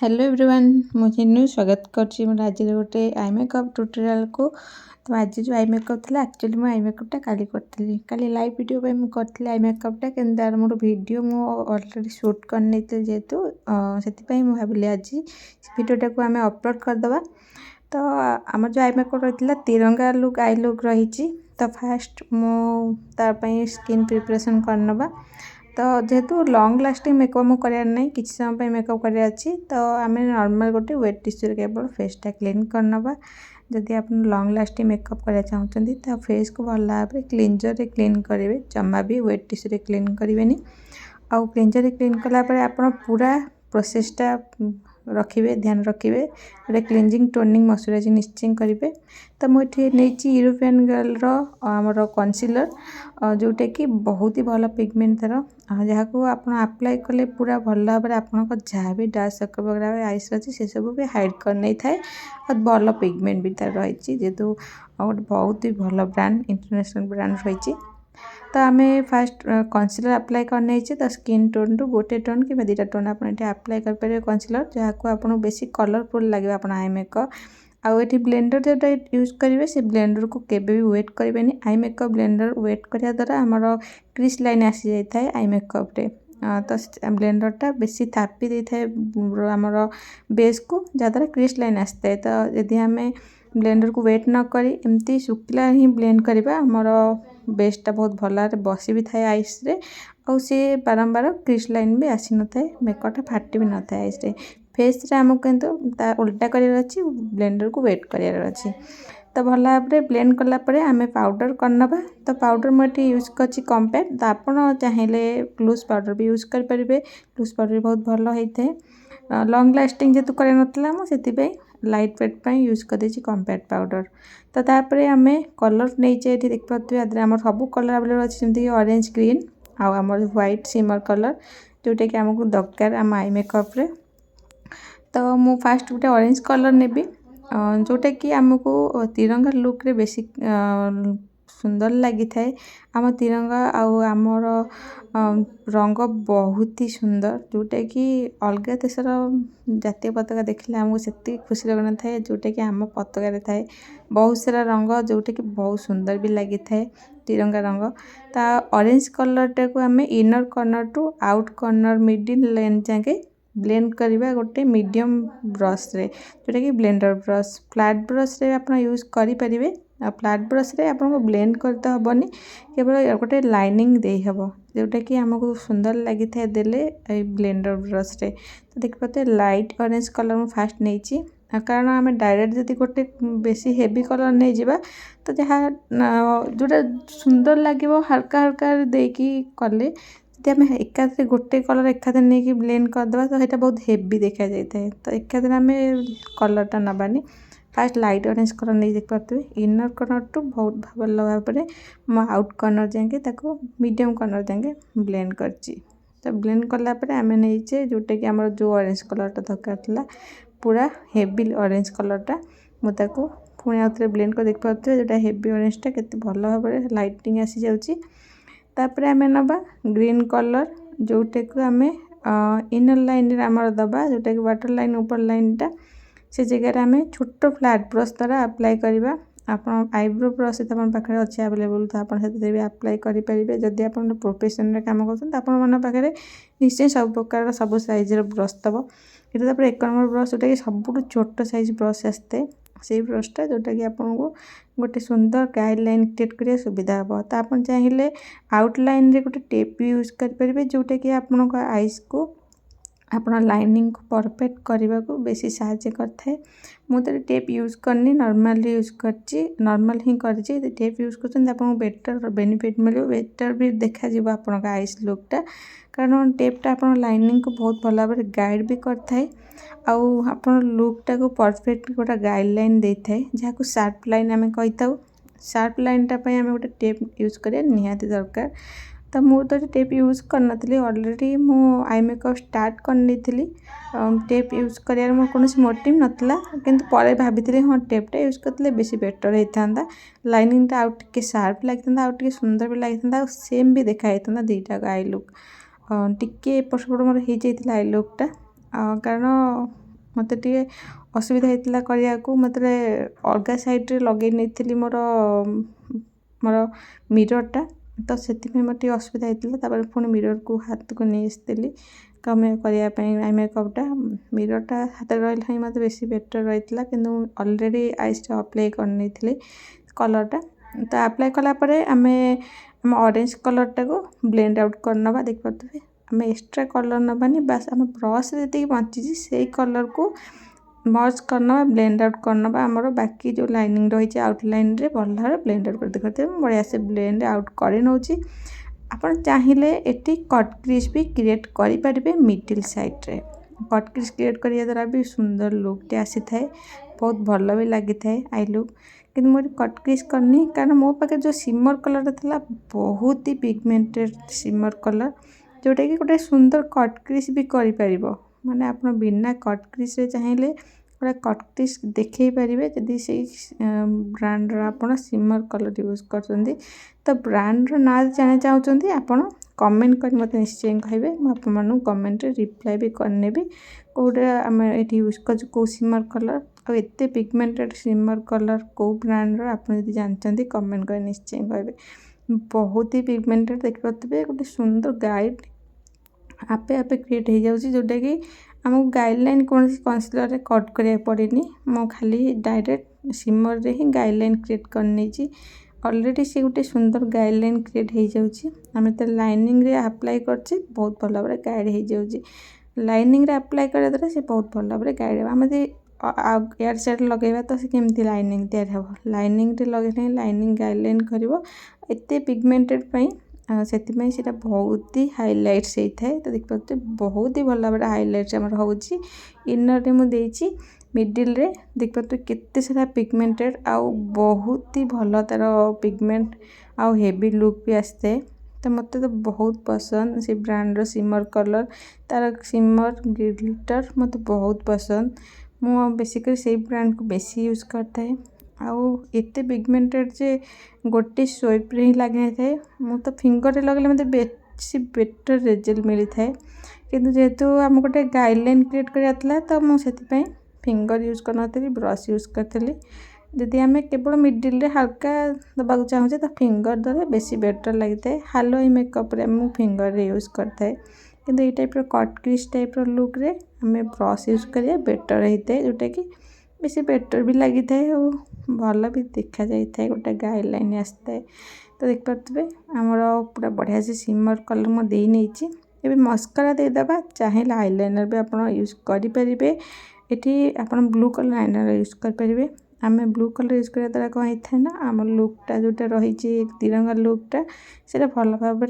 Hello everyone मुझे स्वागत करछि मोर आज गोटे आई मेकअप ट्यूटोरियल को। तो आज जो आई मेकअप था एक्चुअली मो आई मेकअपटा काली करी काली लाइव वीडियो पे मु करथि आई मेकअपटा केन मोर वीडियो मु ऑलरेडी शूट करने जेहेतु से मु भाविली आज वीडियोटा को आम अपलोड करदे। तो आम जो आई मेकअप रही तिरंगा लुक आई लुक रही। तो फास्ट मुझे स्किन प्रिपरेशन करनवा। तो जेहेतु लॉन्ग लास्टिंग मेकअप मु करार नहीं किसी समय मेकअप करार अच्छी। तो आम नॉर्मल गोटे वेट टिश्यू केवल फेसटा क्लीन करनवा। जदि आप लॉन्ग लास्टिंग मेकअप करना चाहते तो फेस को भल भाव में क्लींजर रे क्लीन करेंगे, जमा भी वेट टिश्यू रे क्लीन करेंगे। आउ क्लींजर रे क्लीन कलापर आप पूरा प्रोसेसटा रखिए, ध्यान रखिए गोटे क्लींजिंग टोनिंग मॉइस्चराइजिंग निश्चय करेंगे। तो मुझे नहीं यूरोपियन गर्ल आमर कनसिलर जोटा कि बहुत ही भल पिगमेंट तार जहाँ को आप अप्लाई कले पूरा भल भाव में आप जहाँ भी डार्क सर्कल वगैरह आईस अच्छी से सब भी हाइड कर नहीं थाए और भल पिगमेंट भी तार रही जेहेतु गोटे बहुत ही भल ब्रांड इंटरनेशनल ब्रांड रही। तो आम फास्ट कनसिलर अप्लाई करने तो स्किन टोन टू गोटे टोन कि दुटा टोन आप अप्लाई करेंगे कनसिलर जहाँ को आपको बेसी कलरफुल लगे आप आई मेकअप। आउ ये ब्लेंडर जोटा यूज करेंगे से ब्लेंडर को केबे भी वेट करेंगे। आई मेकअप ब्लेंडर वेट करने द्वारा आमर क्रीज लाइन आसी जाए आई मेकअप रे। तो ब्लेंडरटा बेसी थापी दे थाए आमर बेस को जहाँद्वारा क्रीज लाइन आसता है। तो यदि आम ब्लेंडर को वेट न करी एमती शुक्ला ही ब्लेंड करवा आमर बेसटा बहुत भल भाव बसी भी थाए आइस रे। और सी बारंबार क्रीज लाइन भी आसी न थाए, मेकअपटा फाटी भी न थाए आइस रे। फेस रे आमको किंतु उल्टा करार अच्छी, ब्लेंडर को वेट करार अच्छी। तो भल भाव में ब्लेंड कलापर आम पाउडर करनवा। तो पाउडर मुझे यूज करछि कम्पैक्ट। तो आप चाहिए लूज पाउडर भी यूज करेंगे, लूज पाउडर बहुत भल होता है। लॉन्ग लास्टिंग जेहेतु कर नाला मुझे लाइट वेट पर यूज कर कम्पैक्ट पाउडर। तो तापर आम कलर नहीं ये देखिए आम सब कलर अवेलेबल अच्छी जमीक ऑरेंज ग्रीन आम व्हाइट सिमर कलर जोटा कि आमको दरकार आम आई मेकअप रे। तो मु फास्ट गोटे ऑरेंज कलर नेबी जोटा कि आमको तिरंगा लुक रे बेसी सुंदर लगी थाए। आम तिरंगा आमर रंग बहुत ही सुंदर जोटा कि अलग देशर जातीय पताका देखले आमको से खुशी लगना थाए जोटा कि आम पताकार थाए बहुत सारा रंग जोटा कि बहुत सुंदर भी लगी थाए तिरंगा रंग। तो ऑरेंज कलरटा को आम inner corner to out corner middle line जाके ब्लेंड करवा गोटे मीडियम ब्रश रे जोटा कि ब्लेंडर ब्रश फ्लैट ब्रश रे आप यूज करेंगे। फ्लैट ब्रश रे आपको ब्लेंड करते हेनी, केवल गोटे लाइनिंग दे हेब जोटा कि आमको सुंदर लगी था देले ब्लेंडर ब्रश रे। तो देख पाते लाइट ऑरेंज कलर मु फास्ट नहीं कारण आम डायरेक्ट जदि गोटे बेसी हेवी कलर नहीं जावा तो जहाँ जोटा सुंदर लगे हल्का हल्का देकी कले जब आम एकाधे गोटे कलर एकाधे नहीं ब्लेंड करदे तो यहाँ बहुत हेवी देखा जाए। तो एकाधे आम कलरटा नबानी फास्ट लाइट ऑरेंज कलर नहीं देख पाते इनर कॉर्नर टू बहुत भल भाव में आउट कॉर्नर जाके मीडियम कॉर्नर जाके ब्लेंड करची। तो ब्लेंड कलापर आम नहीं जोटा कि आम जो ऑरेंज कलरटा दरकार था पूरा हेवी ऑरेंज कलरटा मुझे पुणी आउ थे ब्लेंड कर देख पाते जोटा हेवी ऑरेंजटा केते भल भाव में लाइटिंग आसी जाउची। तापर आम नबा ग्रीन कलर जोटा को आम इनर लाइन आमर दबा जोटा कि वाटर लाइन ऊपर लाइनटा से जगह आम छोट फ्लैट ब्रश द्वारा अप्लाई करवा। आप आईब्रो ब्रश पाखे अच्छे अवेलेबल तो आप भी अप्लाई करेंगे। जदि आप प्रोफेशन काम कर निश्चय सब प्रकार सब साइज ब्रश दब। ये तापर 1 नंबर ब्रश जोटा कि सब छोट साइज ब्रश आसते से ब्रशटा जोटा कि आपको गोटे सुंदर गाइडलाइन क्रिएट करिया सुविधा हे। तो आप चाहिए आउटलाइन रे गोटे टेप यूज करेंगे जोटा कि आप आईज को अपना लाइनिंग को परफेक्ट करने को बेसी साहाय्य करता। मुझे टेप यूज करनी नॉर्मली यूज करची नॉर्मल ही करची टेप यूज कर बेटर बेनिफिट मिले बेटर भी देखा आप आईस लुकटा कारण टेपटा आप लाइनिंग को बहुत भल भाव में गाइड भी करता है। आउ आप लुकटा को परफेक्ट गोटे गाइडलाइन दे थाए जहाँ को शार्प लाइन आम कही था। शार्प लाइनटा आम गोटे टेप यूज करिया निहाती दरकार। तो मुझे तो टेप यूज करनी ऑलरेडी मु आई मेकअप स्टार्ट करनी टेप यूज कर कौन मोटिव नाला किंतु पर भाभी हाँ टेपटा यूज करते बेसी बेटर होता लाइनिंगटा आउ टे शार्प लगी आउ टे सुंदर भी लगी सेम भी देखाई दुईटा आई लुक टिके एपट सेपट मोर हो जाता आई लुकटा कारण मते टिके असुविधा होता करने मत अलग साइड्रे लगे नहीं मोर मोर मिररटा तो से मोटे असुविधा होता पुणी मिरर को हाथ को नहीं आसती कमे करने आई मेकअपटा मिररटा हाथ रहा ही मत बेसी बेटर रही कि अलरेडी आईज अप्लाई करनी कलरटा तो अप्लाई कलापर आम ऑरेंज कलरटा को ब्लेंड आउट करना देख पारे आम एक्सट्रा कलर नबानी बास आम ब्रश जी बची से कलर को मर्ज करना ब्लेंड आउट करना आमर बाकी जो लाइनिंग रही आउटलाइन रे भल भाव ब्लेंड आउट कर देखते बढ़िया से ब्लेंड आउट कर नौची आपन चाहिए एटी कट क्रीज भी क्रिएट करें मिडिल साइड्रे कट क्रीज क्रिएट करने द्वारा भी सुंदर लुकटे आसी थाए बहुत भल भी लगी थाए आई लुक कि मुझे कट क्रीज करनी कारण मो पाखे जो सिमर कलर था बहुत ही पिगमेंटेड सिमर कलर जोटा कि गोटे सुंदर कट क्रीज भी करें माने आप बिना कट क्रीज चाहिए गोटे कट क्रीज देखे पारे जदि से ब्रांडर आप सिमर कलर यूज कर तो ब्रांडर ना जाना चाहते आपड़ कमेंट कर मत निश्चय कहे मुझे कमेंट रिप्लाई भी करने कौटे आम ये यूज कर कौ सिमर कलर और एत पिगमेंटेड सिमर कलर कौ ब्रांडर आप जानते कमेंट कर निश्चय कहे बहुत ही पिगमेंटेड देख पारे गोटे सुंदर गाइड आपे आपे क्रिएट हो जाऊँगी जोटा कि आमको गाइडलाइन कौन कनसिलर रे कट करा पड़े मो खाली डायरेक्ट सिमर रे ही गाइडलाइन क्रिएट करनी ऑलरेडी से गोटे सुंदर गाइडलाइन क्रिएट हो जाऊँगी आम तो लाइनिंग रे अप्लाई करछे बहुत भल भाव गाइड हो जाऊँगी लाइनिंग रे अप्लाई करा द्वारा से बहुत भल भाव गाइड आम एयर साइड लगेगा तो से केमती लाइनिंग तैयार हो लाइनिंग रे लगे लाइनिंग गाइडलाइन कर एते पिगमेंटेड से बहुत ही हाइलाइट्स होता है तो देख पाते बहुत ही भल भाव हाइलाइट्स आम हो इनर मुझे मिडिल रे देख पाते केते सारा पिगमेंटेड आउ बहुत ही भल तार पिगमेंट आउ हेवी लुक भी आसते तो मत तो बहुत पसंद से ब्रांड सिमर कलर तार सिमर ग्लिटर मत बहुत पसंद मु बेसिकली से ब्रांड को बेसी यूज करता है आउ एते पिगमेंटेड जे गोटे स्वाइप रे ही लगे था मु तो फिंगर लगले मत बेसी बेटर रिजल्ट मिली थाए किंतु जेहेतु आम गोटे गाइडलाइन क्रिएट कराला तो मुझे फिंगर यूज कर ब्रश यूज करी जदि आम केवल मिडिल रे हल्का दबा चाहूँगे तो फिंगर द्वारा बेसी बेटर लगी था हालो आई मेकअप रे मु फिंगर रे यूज करता है किंतु ये type cut crease type look रे आम ब्रश यूज करिए बेटर होता है जोटा कि बेसी बेटर भी लगी थाए और भल भी देखा जाए गोटे गाइडलाइन आसता है तो देख पारे आमर पूरा बढ़िया से सिमर कलर मो दे नहीं ये मस्कारा देदेबा चाहिए आईलाइनर भी आप यूज करें ये आप ब्लू कलर आईलाइनर यूज करें आम ब्लू कलर यूज करने द्वारा कौन होता है ना आम लुकटा जोटा रही तिरंगा लुकटा से भल भाव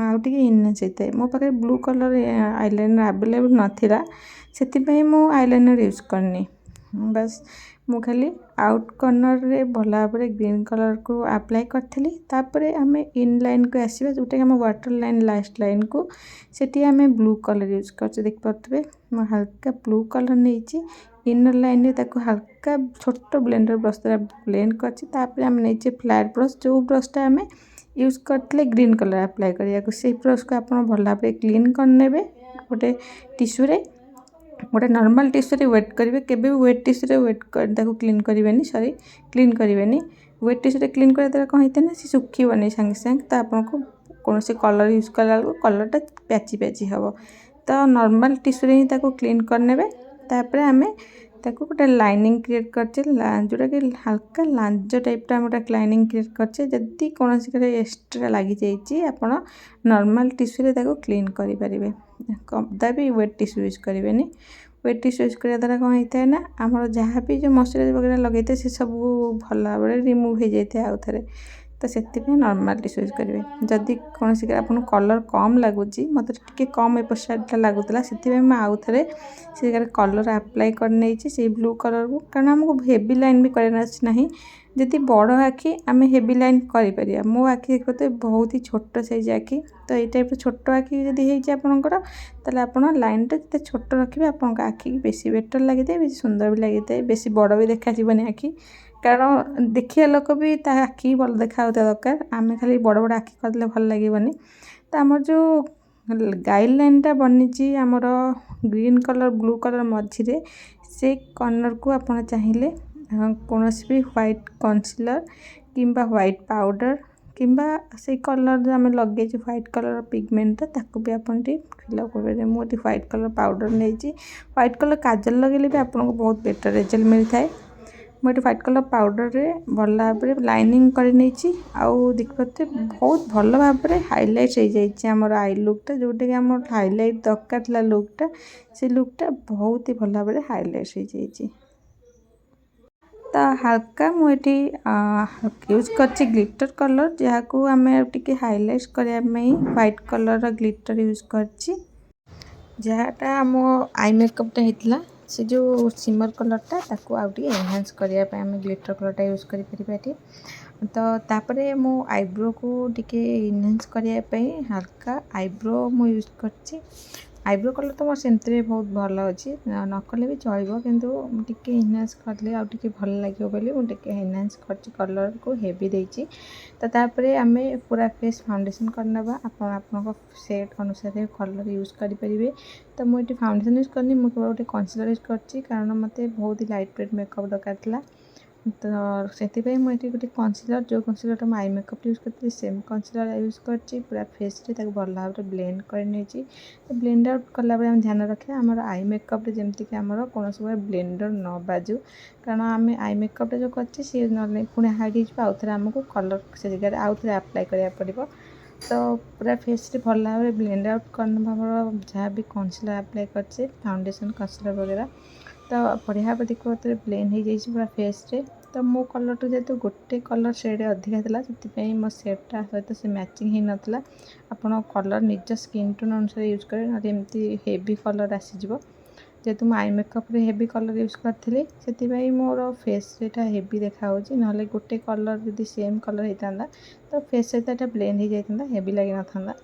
आउटे इनहेंस होता है मो पाखे ब्लू कलर आईलाइनर आवेलेबल नाला से मु आईलाइनर यूज करनी बस मु खाली आउट कर्नर रे भल भाव ग्रीन कलर को अप्लाई करी तापर आम इन लाइन को आसवा जोटा कि आम वाटर लाइन लास्ट लाइन को सेठी आम ब्लू कलर यूज कर देख पारे मैं हल्का ब्लू कलर नहीं इनर लाइन रे ताको हल्का छोट ब्लेंडर ब्रश द्वारा ब्लेंड कर आम नहीं फ्लैट ब्रश जो ब्रशटा आम यूज करते ग्रीन कलर अप्लाई करने से ब्रश को आप भल भाव क्लीन करने गोटे टिश्यू रे गोटे नॉर्मल टिश्यू रे वेट करेंगे केबे वेट टिश्यू रे वेट कर क्लीन करेंगे सॉरी क्लीन करेंगे वेट टिश्यू रे क्लीन करने द्वारा कौन होता है ना सी सुखीबनी सांगे सांगे तो आपको कौन से कलर यूज कला कलरटा पैची पैची हम तो नॉर्मल टिश्यू रे ही ताको क्लीन करने तापर आम ताको गोटे लाइनिंग क्रिएट करचे जोटा कि हल्का लांज टाइप आम गोटे लाइनिंग क्रिएट करचे जदि कौन एक्सट्रा लगी जाइए आप नॉर्मल टिश्यू रे ताको क्लीन करेंगे कदापि वेट टिश्यू यूज करेंगे वेट टिश्यू यूज करने द्वारा कौन होता है ना आम जहाँ भी जो मॉइस्चराइजर वगैरह लगे थे से सब भल भाव रिमूव हो जाए आउ थे तो से नॉर्मल टिश्यू यूज करेंगे जदि कौन आपको कलर कम लगुच मत टे कम एपट साइड लगुला से आउ थे से कलर अप्लाई कर से ब्लू कलर को कारण आमको हेवी लाइन भी करना ना जदि बड़ आखि आम हेवी लाइन कर मो आखि देखते बहुत ही छोट साइज आखि तो ये टाइप छोट आखि जदि आपंकर ताले आप लाइन जिते छोट रखिए आप आखि बेसी बेटर लगी था बेसी सुंदर भी लगी था बेसी बड़ भी देखा आखि कारण देखिए लोक भी आखि भल देखा दरकार आम खाली बड़ बड़ आखि करदे भल लगे तो आम जो गाइडलाइनटा बनी आमर ग्रीन कलर ब्लू कलर मझिरे से कॉर्नर को आप चाहिए कौन भी व्हाइट कन्सिलर किंबा व्हाइट पाउडर किंबा से कलर जो आम लगे व्हाइट कलर पिगमेंटा ताकू भी आप फिलअप कर मुझे व्हाइट कलर पाउडर नहीं व्हाइट कलर काजल लगे भी आपको बहुत बेटर रिजल्ट मिलता है। मुझे व्हाइट कलर पाउडर रे भल भाव लाइनिंग कर देखते बहुत भल भाव हाइलाइट हो जाए आई लुकटा जोटा कि आम हाइलाइट दरकार लुकटा से लुकटा बहुत ही भल भाव हाइलाइट हो जाए। तो हल्का मुझे यूज कर ग्लिटर कलर जहाँ को आम टे हाइलाइट करने व्हाइट कलर ग्लिटर यूज कर जहाँटा आम आई मेकअपटा होता से जो सिमर कलरटा ताकू आउ टे एनहांस करने आम ग्लिटर कलरटा यूज कर तो तापरे मो आईब्रो को टिके एनहांस करने हल्का आईब्रो मु यूज कर आईब्रो कलर तो मोर सेमती बहुत भल अच्छी न कले भी चलो कि टे एनहांस कले आउ टे भल लगे बोली मुझे एनहांस कर कलर को हेवी देती। तो तापरे आम पूरा फेस फाउंडेशन करना आप सेट अनुसार कलर यूज करेंगे। तो मुझे फाउंडेशन यूज करनी मुझे गोटे कन्सिलर यूज कर कारण मत बहुत ही लाइट वेट मेकअप दरकार था। तो से मुझे गोटे कन्सिलर जो कन्सिलर आई मेकअप यूज करती सेम कन्सिलर यूज कर पूरा फेस रे भल भाव ब्लेंड कर तो ब्लेंड आउट कला ध्यान रखा आम आई मेकअप जमती कि आम कौन ब्लेंडर न बाजू कारण आम आई मेकअप जो करछे सी ना पुणी हाइड आउ थे आमको कलर से जगह आउ थे अप्लाई करा पड़ो। तो पूरा फेस रे भल भाव ब्लेंड आउट करना जहाँ भी कन्सिलर अप्लाई करछे फाउंडेशन कन्सिलर वगैरह तो बढ़िया भाव देखो ब्लेंड हो जाए पूरा फेस रे। तो मो कलर टू जेहतु गोटे कलर सेड अधिका था से मो सेडटा सहित से मैचिंग हो नाला आपड़ कलर निज स्किन टोन अनुसार यूज करें ना एमती हेवी कलर आसीज जेहेतु मो आई मेकअप रे हेवी कलर यूज करी से मोर फेस रेटा हेवी देखा ना गोटे कलर जब सेम कलर होता तो फेस सहित ब्लेंड हो जाता हेवी लगे न था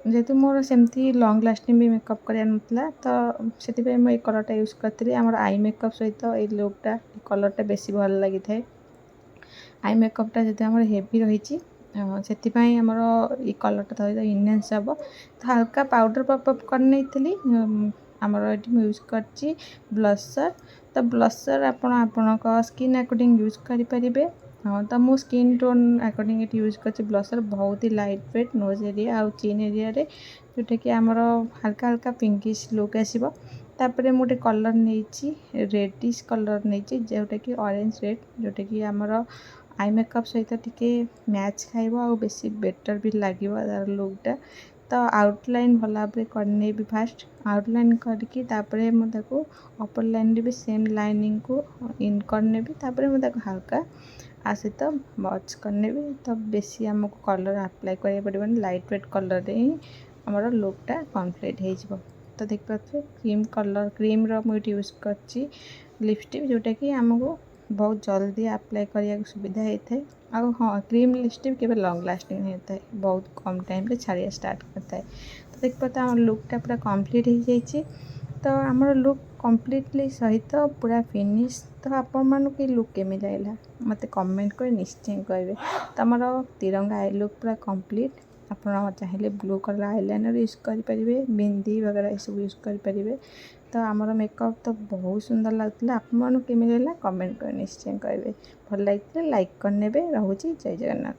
जेहेतु मोर सेमती लंग लास्टिंग भी मेकअप करार नाला तो से मुझे कलरटा यूज करी आम आई मेकअप सहित ये लुकटा कलरटा बेसी भल लगी था। आई मेकअपटा जो आम हेवी रही से आमर ये कलरटा सहित इनहांस हम तो हल्का पाउडर पपअप करनी आमर ये यूज कर ब्लशर। तो ब्लशर आपण स्किन अकॉर्डिंग यूज करेंगे। हाँ तो मो स्किन टोन अकॉर्डिंग ये यूज कर ब्लशर बहुत ही लाइट वेट नोज एरिया आउ चिन एरिया रे जोटा कि आमर हल्का हल्का पिंकिश लुक आसो। तापरे मोटे कलर नहीं रेडिश कलर नहीं जोटा कि ऑरेंज रेड जोटा कि आमर आई मेकअप सहित टिके मैच खाइब आ बेसी बेटर भी लगे तार लुकटा। तो आउटलाइन भल भाव करने भी फास्ट आउटलाइन करके मुझे अपर लाइन भी सेम लाइनिंग को इन करने भी मुझे हल्का आ सहित मच करने भी तो बेसी आमको कलर अप्लाई करा पड़ोनी लाइट वेट कलर रे ही आमर लुकटा कम्प्लीट हो। तो देख पारे क्रीम कलर क्रीम मुझे यूज कर लिपस्टिक जोटा कि आमको बहुत जल्दी अप्लाई करने सुविधा होता है। हाँ क्रीम लिपस्टिक के लंग लास्टिंग होता है बहुत कम टाइम छाड़िया स्टार्ट करता है। तो देख पाते आम लुकटा पूरा कम्प्लीट हो जाए। तो आमर लुक कम्प्लीटली सहित पूरा फिनिश। तो आपण मानक लुक केमी लगा मत कमेंट कर निश्चय कहे। तो आमर तिरंगा आई लुक पूरा कम्प्लीट आप चाहिए ब्लू कलर आईलाइनर यूज करेंगे बिंदी वगैरह सब यूज करेंगे। तो आमर मेकअप तो बहुत सुंदर लगता आपमन केमी लगा कमेंट कर निश्चय कहे। भल लगे लाइक करने रोचे जय जगन्नाथ।